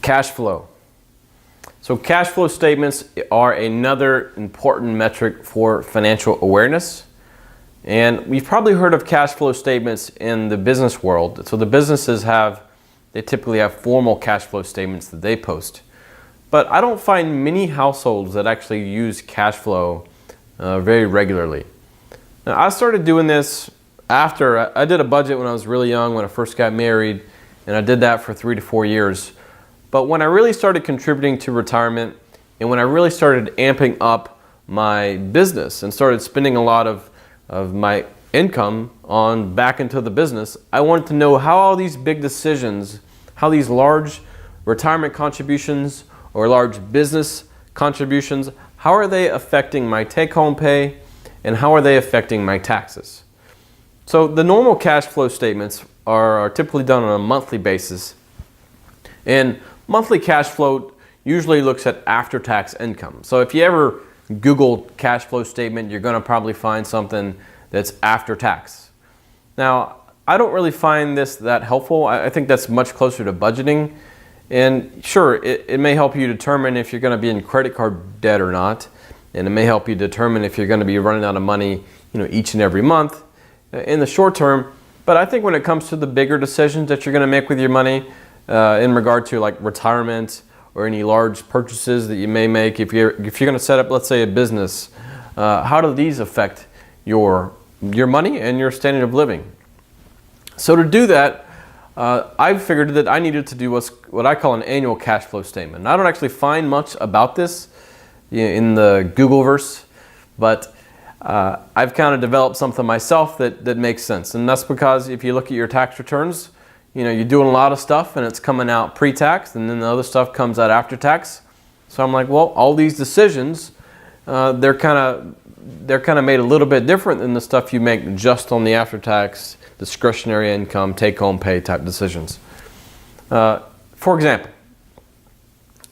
Cash flow. So cash flow statements are another important metric for financial awareness. And we've probably heard of cash flow statements in the business world. So the businesses they typically have formal cash flow statements that they post. But I don't find many households that actually use cash flow very regularly. Now, I started doing this after I did a budget when I was really young, when I first got married, and I did that for 3 to 4 years. But when I really started contributing to retirement, and when I really started amping up my business and started spending a lot of my income on back into the business, I wanted to know how all these big decisions, how these large retirement contributions or large business contributions, how are they affecting my take-home pay and how are they affecting my taxes? So the normal cash flow statements are typically done on a monthly basis, and monthly cash flow usually looks at after-tax income. So if you ever Google cash flow statement, you're going to probably find something that's after tax. Now, I don't really find this that helpful. I think that's much closer to budgeting. And sure, it may help you determine if you're going to be in credit card debt or not. And it may help you determine if you're going to be running out of money, each and every month in the short term. But I think when it comes to the bigger decisions that you're going to make with your money in regard to like retirement or any large purchases that you may make, if you're going to set up, let's say, a business, how do these affect your money and your standard of living? So to do that, I've figured that I needed to do what I call an annual cash flow statement. I don't actually find much about this in the Googleverse, but I've kind of developed something myself that makes sense. And that's because if you look at your tax returns, you're doing a lot of stuff and it's coming out pre-tax, and then the other stuff comes out after tax. So I'm like, well, all these decisions, they're kind of made a little bit different than the stuff you make just on the after-tax discretionary income, take-home pay type decisions. For example,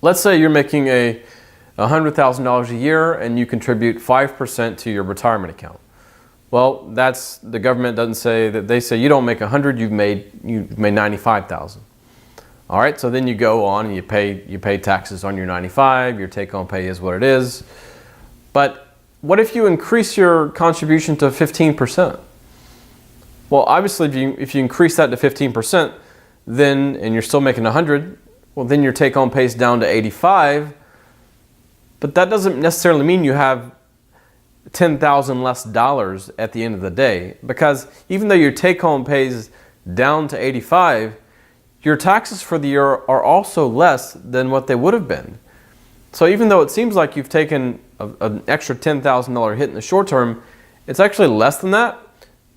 let's say you're making $100,000 a year and you contribute 5% to your retirement account. Well, the government doesn't say that. They say you don't make 100, you've made 95,000. All right, so then you go on and you pay taxes on your 95. Your take-home pay is what it is. But what if you increase your contribution to 15%? Well, obviously, if you increase that to 15%, and you're still making 100, well, then your take-home pay is down to 85. But that doesn't necessarily mean you have $10,000 less dollars at the end of the day, because even though your take-home pay is down to 85, your taxes for the year are also less than what they would have been. So even though it seems like you've taken an extra $10,000 hit in the short term, it's actually less than that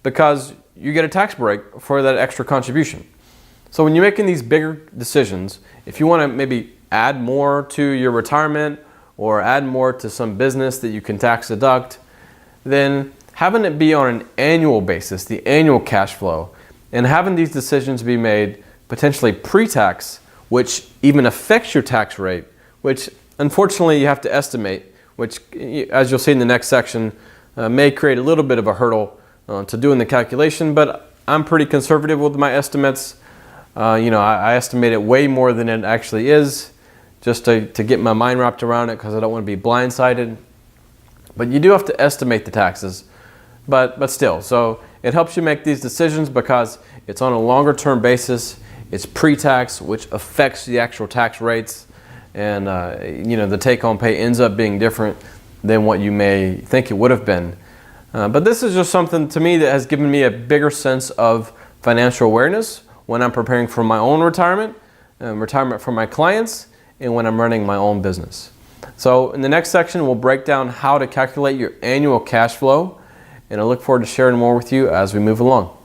because you get a tax break for that extra contribution. So when you're making these bigger decisions, if you want to maybe add more to your retirement or add more to some business that you can tax deduct, then having it be on an annual basis, the annual cash flow, and having these decisions be made potentially pre-tax, which even affects your tax rate, which unfortunately you have to estimate, which, as you'll see in the next section, may create a little bit of a hurdle to doing the calculation, but I'm pretty conservative with my estimates. I estimate it way more than it actually is, just to get my mind wrapped around it, because I don't want to be blindsided. But you do have to estimate the taxes, but still. So it helps you make these decisions because it's on a longer term basis. It's pre-tax, which affects the actual tax rates, and the take-home pay ends up being different than what you may think it would have been. But this is just something to me that has given me a bigger sense of financial awareness when I'm preparing for my own retirement for my clients, and when I'm running my own business. So in the next section, we'll break down how to calculate your annual cash flow, and I look forward to sharing more with you as we move along.